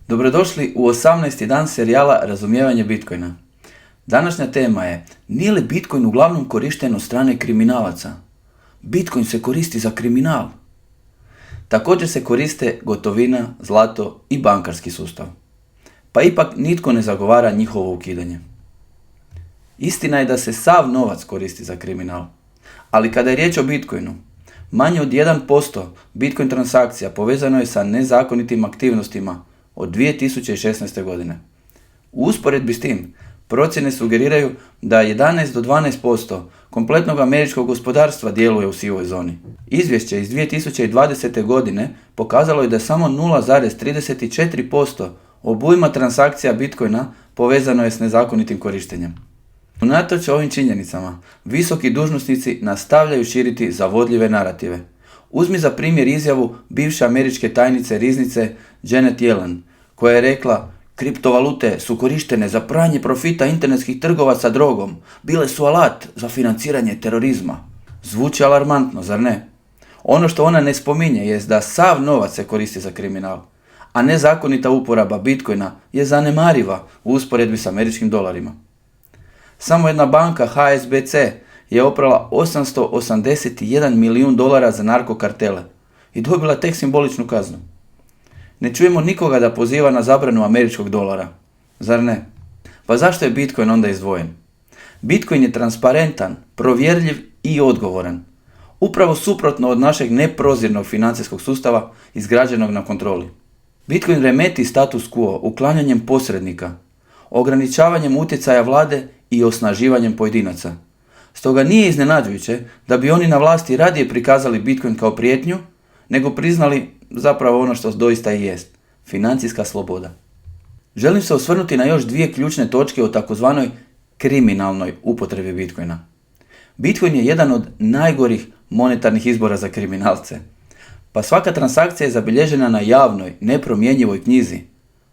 Dobrodošli u 18. dan serijala Razumijevanje Bitcoina. Današnja tema je: nije li Bitcoin uglavnom korišten od strane kriminalaca? Bitcoin se koristi za kriminal. Također se koriste gotovina, zlato i bankarski sustav. Pa ipak nitko ne zagovara njihovo ukidanje. Istina je da se sav novac koristi za kriminal. Ali kada je riječ o Bitcoinu, manje od 1% Bitcoin transakcija povezano je sa nezakonitim aktivnostima od 2016. godine. U usporedbi s tim, procjene sugeriraju da 11 do 12% kompletnog američkog gospodarstva djeluje u sivoj zoni. Izvješće iz 2020. godine pokazalo je da samo 0,34% obujma transakcija Bitcoina povezano je s nezakonitim korištenjem. Unatoč ovim činjenicama, visoki dužnosnici nastavljaju širiti zavodljive narative. Uzmi za primjer izjavu bivše američke tajnice riznice Janet Yellen, koja je rekla: kriptovalute su korištene za pranje profita internetskih trgovaca drogom, bile su alat za financiranje terorizma. Zvuči alarmantno, zar ne? Ono što ona ne spominje jest da sav novac se koristi za kriminal, a nezakonita uporaba Bitcoina je zanemariva u usporedbi s američkim dolarima. Samo jedna banka, HSBC, je oprala $881 milijun za narkokartele i dobila tek simboličnu kaznu. Ne čujemo nikoga da poziva na zabranu američkog dolara, zar ne? Pa zašto je Bitcoin onda izdvojen? Bitcoin je transparentan, provjerljiv i odgovoran. Upravo suprotno od našeg neprozirnog financijskog sustava izgrađenog na kontroli. Bitcoin remeti status quo uklanjanjem posrednika, ograničavanjem utjecaja vlade i osnaživanjem pojedinaca. Stoga nije iznenađujuće da bi oni na vlasti radije prikazali Bitcoin kao prijetnju, nego priznali zapravo ono što doista i jest: financijska sloboda. Želim se osvrnuti na još dvije ključne točke o takozvanoj kriminalnoj upotrebi Bitcoina. Bitcoin je jedan od najgorih monetarnih izbora za kriminalce. Pa svaka transakcija je zabilježena na javnoj, nepromjenjivoj knjizi,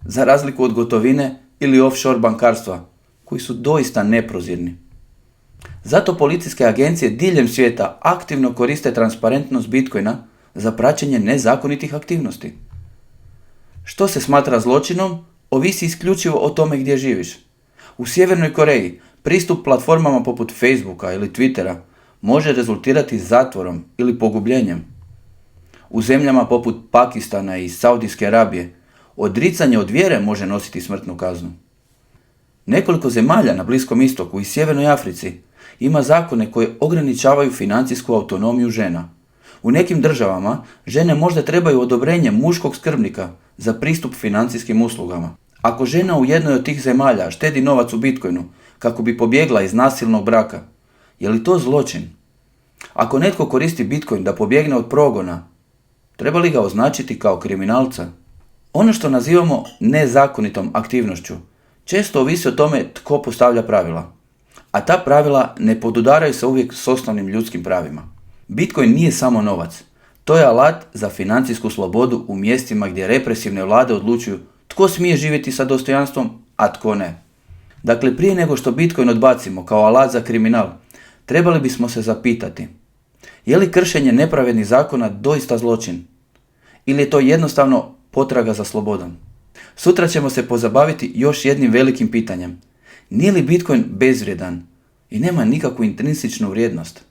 za razliku od gotovine ili offshore bankarstva, koji su doista neprozirni. Zato policijske agencije diljem svijeta aktivno koriste transparentnost Bitcoina za praćenje nezakonitih aktivnosti. Što se smatra zločinom, ovisi isključivo o tome gdje živiš. U Sjevernoj Koreji pristup platformama poput Facebooka ili Twittera može rezultirati zatvorom ili pogubljenjem. U zemljama poput Pakistana i Saudijske Arabije odricanje od vjere može nositi smrtnu kaznu. Nekoliko zemalja na Bliskom istoku i Sjevernoj Africi ima zakone koje ograničavaju financijsku autonomiju žena. U nekim državama žene možda trebaju odobrenje muškog skrbnika za pristup financijskim uslugama. Ako žena u jednoj od tih zemalja štedi novac u Bitcoinu kako bi pobjegla iz nasilnog braka, je li to zločin? Ako netko koristi Bitcoin da pobjegne od progona, treba li ga označiti kao kriminalca? Ono što nazivamo nezakonitom aktivnošću često ovisi o tome tko postavlja pravila, a ta pravila ne podudaraju se uvijek s osnovnim ljudskim pravima. Bitcoin nije samo novac, to je alat za financijsku slobodu u mjestima gdje represivne vlade odlučuju tko smije živjeti sa dostojanstvom, a tko ne. Dakle, prije nego što Bitcoin odbacimo kao alat za kriminal, trebali bismo se zapitati: je li kršenje nepravednih zakona doista zločin? Ili je to jednostavno potraga za slobodom? Sutra ćemo se pozabaviti još jednim velikim pitanjem: nije li Bitcoin bezvrijedan i nema nikakvu intrinsičnu vrijednost?